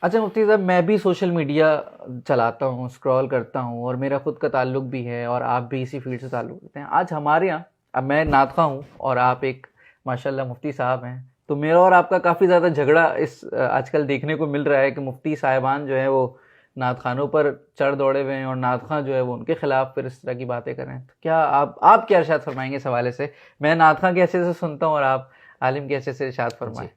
اچھا مفتی صاحب، میں بھی سوشل میڈیا چلاتا ہوں، اسکرول کرتا ہوں، اور میرا خود کا تعلق بھی ہے، اور آپ بھی اسی فیلڈ سے تعلق رکھتے ہیں. آج ہمارے یہاں، اب میں نعت خواں ہوں اور آپ ایک ماشاءاللہ مفتی صاحب ہیں، تو میرا اور آپ کا کافی زیادہ جھگڑا اس آج کل دیکھنے کو مل رہا ہے کہ مفتی صاحبان جو ہیں وہ نعت خوانوں پر چڑھ دوڑے ہوئے ہیں، اور نعت خواں جو ہے وہ ان کے خلاف پھر اس طرح کی باتیں کر رہے ہیں. تو کیا آپ کیا ارشاد فرمائیں گے اس حوالے سے؟ میں نعت خواں کے حیثیت سے سنتا ہوں اور آپ عالم کے حیثیت سے ارشاد فرمائیں. جی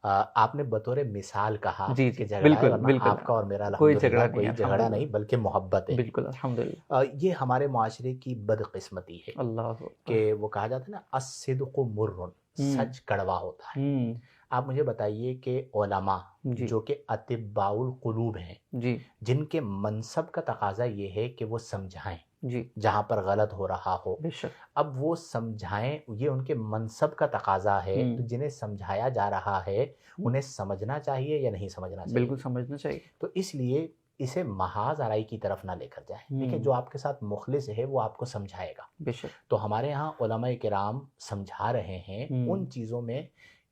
آپ نے بطور مثال کہا جی کہ جی جھگڑا ہے، بالکل ورنہ بالکل، آپ کا اور میرا کوئی الحمدللہ جھگڑا نہیں کوئی ہے جھگڑا نہیں الحمدللہ، بلکہ محبت ہے. بالکل الحمدللہ. یہ ہمارے معاشرے کی بدقسمتی ہے اللہ اکبر. کہ وہ کہا جاتا ہے نا الصدق مر، سچ کڑوا ہوتا ہے. آپ مجھے بتائیے کہ علماء جی جو کہ اطباء القلوب ہیں، جی جن کے منصب کا تقاضا یہ ہے کہ وہ سمجھائیں جی جہاں پر غلط ہو رہا ہو، بے شک. اب وہ سمجھائیں، یہ ان کے منصب کا تقاضا ہے. تو جنہیں سمجھایا جا رہا ہے انہیں سمجھنا چاہیے یا نہیں سمجھنا چاہیے؟ بالکل سمجھنا چاہیے. تو اس لیے اسے محاذ آرائی کی طرف نہ لے کر جائیں. دیکھیں جو آپ کے ساتھ مخلص ہے وہ آپ کو سمجھائے گا. بے شک. تو ہمارے ہاں علماء کرام سمجھا رہے ہیں ان چیزوں میں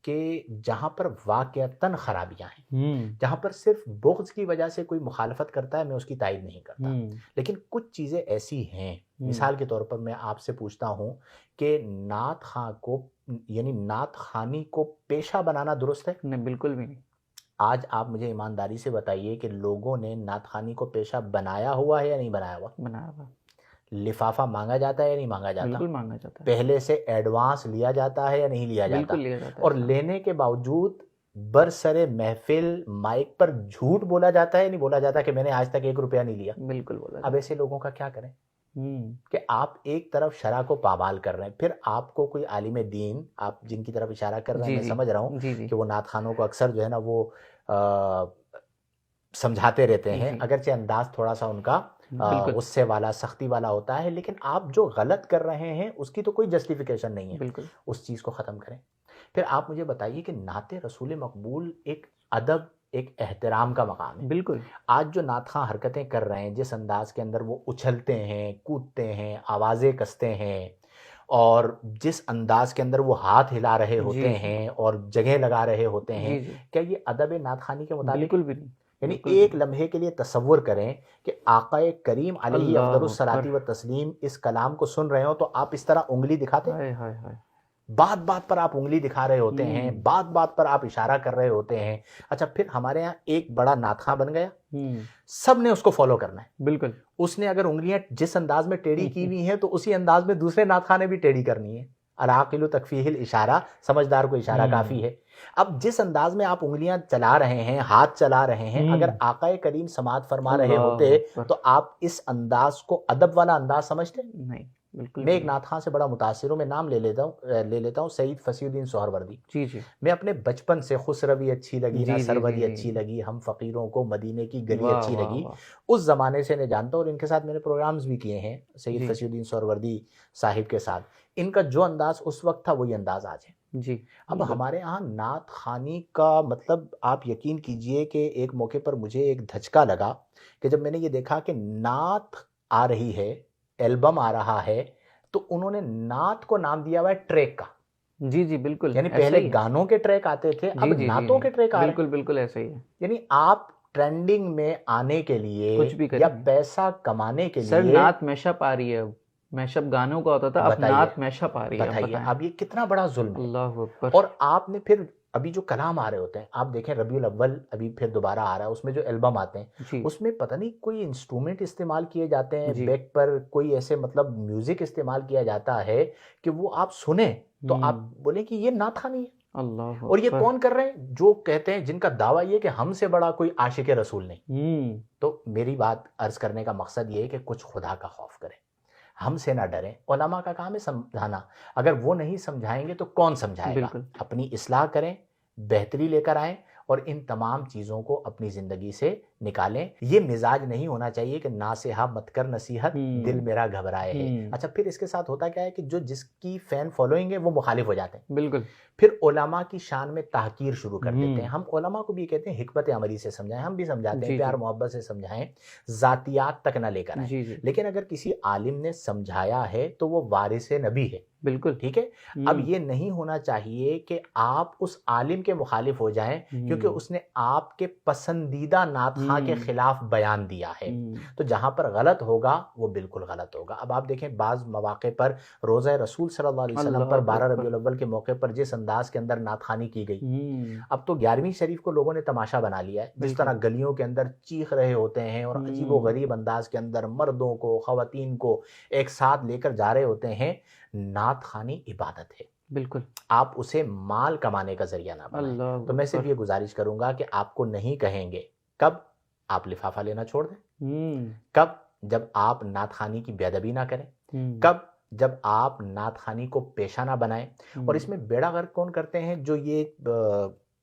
کہ جہاں پر واقعتاً خرابیاں ہیں، جہاں پر صرف بغض کی وجہ سے کوئی مخالفت کرتا ہے، میں اس کی تائید نہیں کرتا، لیکن کچھ چیزیں ایسی ہیں. مثال کے طور پر میں آپ سے پوچھتا ہوں کہ نعت خواں کو، یعنی نعت خوانی کو پیشہ بنانا درست ہے؟ نہیں، بالکل بھی نہیں. آج آپ مجھے ایمانداری سے بتائیے کہ لوگوں نے نعت خوانی کو پیشہ بنایا ہوا ہے یا نہیں بنایا ہوا؟ بنایا ہوا. لفافہ مانگا جاتا ہے یا نہیں مانگا جاتا؟ بالکل مانگا جاتا ہے. پہلے سے ایڈوانس لیا جاتا ہے یا نہیں لیا جاتا؟ بالکل لیا جاتا ہے. اور لینے کے باوجود برسر محفل مائک پر جھوٹ بولا جاتا ہے یا نہیں بولا جاتا کہ میں نے آج تک 1 روپیہ نہیں لیا؟ بالکل بولا. اب ایسے لوگوں کا کیا کریں کہ آپ ایک طرف شرع کو پامال کر رہے ہیں، پھر آپ کو کوئی عالم دین، آپ جن کی طرف اشارہ کر رہے ہیں، میں سمجھ رہا ہوں کہ وہ نعت خوانوں کو اکثر جو ہے نا وہ سمجھاتے رہتے ہیں، اگرچہ انداز تھوڑا سا ان کا غصے والا، سختی والا ہوتا ہے، لیکن آپ جو غلط کر رہے ہیں اس کی تو کوئی جسٹیفیکیشن نہیں ہے. بالکل. اس چیز کو ختم کریں. پھر آپ مجھے بتائیے کہ نعت رسول مقبول ایک ادب، ایک احترام کا مقام ہے. بالکل. آج جو نعت خواں حرکتیں کر رہے ہیں، جس انداز کے اندر وہ اچھلتے ہیں، کودتے ہیں، آوازیں کستے ہیں، اور جس انداز کے اندر وہ ہاتھ ہلا رہے ہوتے ہیں اور جگہ لگا رہے ہوتے ہیں، کیا یہ ادب نعت خوانی کے مطابق؟ بالکل بھی نہیں. یعنی ایک لمحے کے لیے تصور کریں کہ آقا کریم علیہ افضل الصلاۃ و تسلیم اس کلام کو سن رہے ہو تو آپ اس طرح انگلی دکھاتے ہیں؟ بات بات پر آپ انگلی دکھا رہے ہوتے ہیں، بات بات پر آپ اشارہ کر رہے ہوتے ہیں. اچھا پھر ہمارے ہاں ایک بڑا نعت خواں بن گیا، سب نے اس کو فالو کرنا ہے. بالکل. اس نے اگر انگلیاں جس انداز میں ٹیڑھی کی ہوئی ہیں تو اسی انداز میں دوسرے نعت خواں نے بھی ٹیڑھی کرنی ہے. العاقل تکفیہ الاشارہ، سمجھدار کو اشارہ کافی ہے. اب جس انداز میں آپ انگلیاں چلا رہے ہیں، ہاتھ چلا رہے ہیں، اگر آقا کریم سماعت فرما رہے ہوتے تو آپ اس انداز کو ادب والا انداز سمجھتے؟ نہیں. میں ایک نعت خواں سے بڑا متاثر ہوں، میں نام لے لیتا ہوں سید فصیح الدین سہروردی. میں اپنے بچپن سے خسروی اچھی لگی نا سروری اچھی لگی، ہم فقیروں کو مدینے کی گلی اچھی لگی، اس زمانے سے میں جانتا ہوں، اور ان کے ساتھ میں نے پروگرامز بھی کیے ہیں سید فصیح الدین سہروردی صاحب کے ساتھ. ان کا جو انداز اس وقت تھا وہی انداز آج ہے. اب ہمارے ہاں نعت خوانی کا مطلب آپ یقین کیجئے کہ ایک موقع پر مجھے ایک دھچکا لگا کہ جب میں نے یہ دیکھا کہ نعت آ رہی ہے، البم آ رہا ہے، تو انہوں نے نعت کو نام دیا ہوا ہے ٹریک کا. جی بالکل. یعنی پہلے گانوں کے ٹریک آتے تھے، اب نعتوں کے ٹریک آ رہے ہیں. بالکل بالکل ایسا ہی ہے. یعنی آپ ٹرینڈنگ میں آنے کے لیے کچھ بھی یا پیسہ کمانے کے لیے، سر نعت میشپ آ رہی ہے، اب میشپ گانوں کا ہوتا تھا، اب نعت میشپ آ رہی ہے. بتائیے اب یہ کتنا بڑا ظلم ہے. اللہ اکبر. اور آپ نے پھر ابھی جو کلام آ رہے ہوتے ہیں، آپ دیکھیں ربیع الاول ابھی پھر دوبارہ آ رہا ہے، اس میں جو البم آتے ہیں اس میں پتہ نہیں کوئی انسٹرومنٹ استعمال کیے جاتے ہیں بیک پر، کوئی ایسے مطلب میوزک استعمال کیا جاتا ہے کہ وہ آپ سنیں تو آپ بولیں کہ یہ نعت خوانی ہے. اللہ. اور یہ کون کر رہے ہیں؟ جو کہتے ہیں، جن کا دعویٰ یہ کہ ہم سے بڑا کوئی عاشق رسول نہیں. تو میری بات عرض کرنے کا مقصد یہ ہے کہ کچھ خدا کا خوف کریں، ہم سے نہ ڈریں. علماء کا کام ہے سمجھانا، اگر وہ نہیں سمجھائیں گے تو کون سمجھائے گا؟ اپنی اصلاح کریں، بہتری لے کر آئیں، اور ان تمام چیزوں کو اپنی زندگی سے نکالیں. یہ مزاج نہیں ہونا چاہیے کہ ناصحہ مت کر نصیحت، دل میرا گھبرائے ہے. اچھا پھر اس کے ساتھ ہوتا کیا ہے کہ جو جس کی فین فالوئنگ ہے وہ مخالف ہو جاتے ہیں. بالکل. پھر علماء کی شان میں تحقیر شروع کر دیتے ہیں. ہم علماء کو بھی کہتے ہیں حکمت عملی سے سمجھائیں، ہم بھی سمجھاتے ہیں پیار محبت سے سمجھائیں، ذاتیات تک نہ لے کر آئیں. لیکن اگر کسی عالم نے سمجھایا ہے تو وہ وارث نبی ہے. بالکل ٹھیک ہے. اب یہ نہیں ہونا چاہیے کہ آپ اس عالم کے مخالف ہو جائیں کیونکہ اس نے آپ کے پسندیدہ نعت خواں کے خلاف بیان دیا ہے. تو جہاں پر غلط ہوگا وہ بالکل غلط ہوگا. اب آپ دیکھیں بعض مواقع پر روزہ رسول صلی اللہ علیہ وسلم پر 12 ربیع الاول کے موقع پر جس انداز کے اندر نعت خوانی کی گئی، اب تو 11ویں شریف کو لوگوں نے تماشا بنا لیا ہے. جس طرح گلیوں کے اندر چیخ رہے ہوتے ہیں اور عجیب و غریب انداز کے اندر مردوں کو خواتین کو ایک ساتھ لے کر جا رہے ہوتے ہیں. نعت خوانی عبادت ہے، بالکل. آپ اسے مال کمانے کا ذریعہ نہ بنائیں. تو میں صرف یہ گزارش کروں گا کہ آپ کو نہیں کہیں گے کب آپ لفافہ لینا چھوڑ دیں، کب جب آپ نعت خوانی کی بے ادبی نہ کریں، کب جب آپ نعت خوانی کو پیشہ نہ بنائیں. اور اس میں بیڑا غرق کون کرتے ہیں؟ جو یہ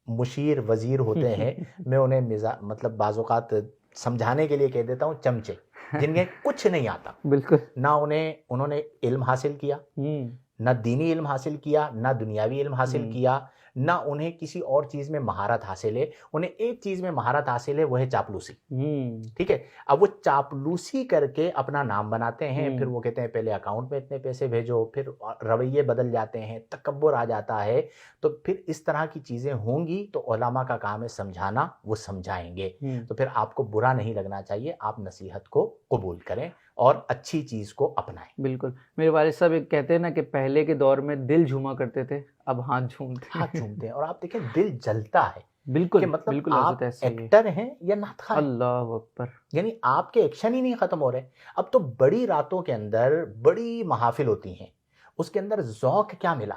مشیر وزیر ہوتے ہیں، میں انہیں مطلب بعض اوقات سمجھانے کے لیے کہہ دیتا ہوں چمچے، جن کے کچھ نہیں آتا. بالکل. نہ انہوں نے علم حاصل کیا، نہ دینی علم حاصل کیا، نہ دنیاوی علم حاصل کیا، نہ انہیں کسی اور چیز میں مہارت حاصل ہے. انہیں ایک چیز میں مہارت حاصل ہے، وہ ہے چاپلوسی. ٹھیک ہے. اب وہ چاپلوسی کر کے اپنا نام بناتے ہیں، پھر وہ کہتے ہیں پہلے اکاؤنٹ میں اتنے پیسے بھیجو، پھر رویے بدل جاتے ہیں، تکبر آ جاتا ہے. تو پھر اس طرح کی چیزیں ہوں گی تو علماء کا کام ہے سمجھانا، وہ سمجھائیں گے. تو پھر آپ کو برا نہیں لگنا چاہیے، آپ نصیحت کو قبول کریں اور اچھی چیز کو اپنائیں. بالکل. میرے والد صاحب ایک کہتے ہیں نا کہ پہلے کے دور میں دل جھوما کرتے تھے، اب ہاتھ جھومتے ہیں. اور آپ دیکھیں دل جلتا ہے. بالکل کہ مطلب بالکل آپ ایکٹر ہیں یا نعت خواں؟ اللہ اکبر. یعنی آپ کے ایکشن ہی نہیں ختم ہو رہے. اب تو بڑی راتوں کے اندر بڑی محافل ہوتی ہیں، اس کے اندر ذوق کیا ملا؟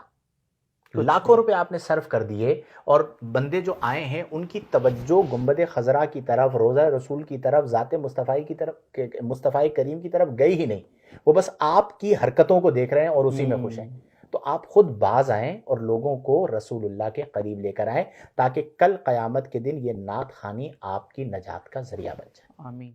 لاکھوں روپے آپ نے صرف کر دیے اور بندے جو آئے ہیں ان کی توجہ گنبد خضرا کی طرف، روضہ رسول کی طرف، ذات مصطفی کی طرف، مصطفی کریم کی طرف گئی ہی نہیں. وہ بس آپ کی حرکتوں کو دیکھ رہے ہیں اور اسی میں خوش ہیں. تو آپ خود باز آئیں اور لوگوں کو رسول اللہ کے قریب لے کر آئیں تاکہ کل قیامت کے دن یہ نعت خوانی آپ کی نجات کا ذریعہ بن جائے. آمین.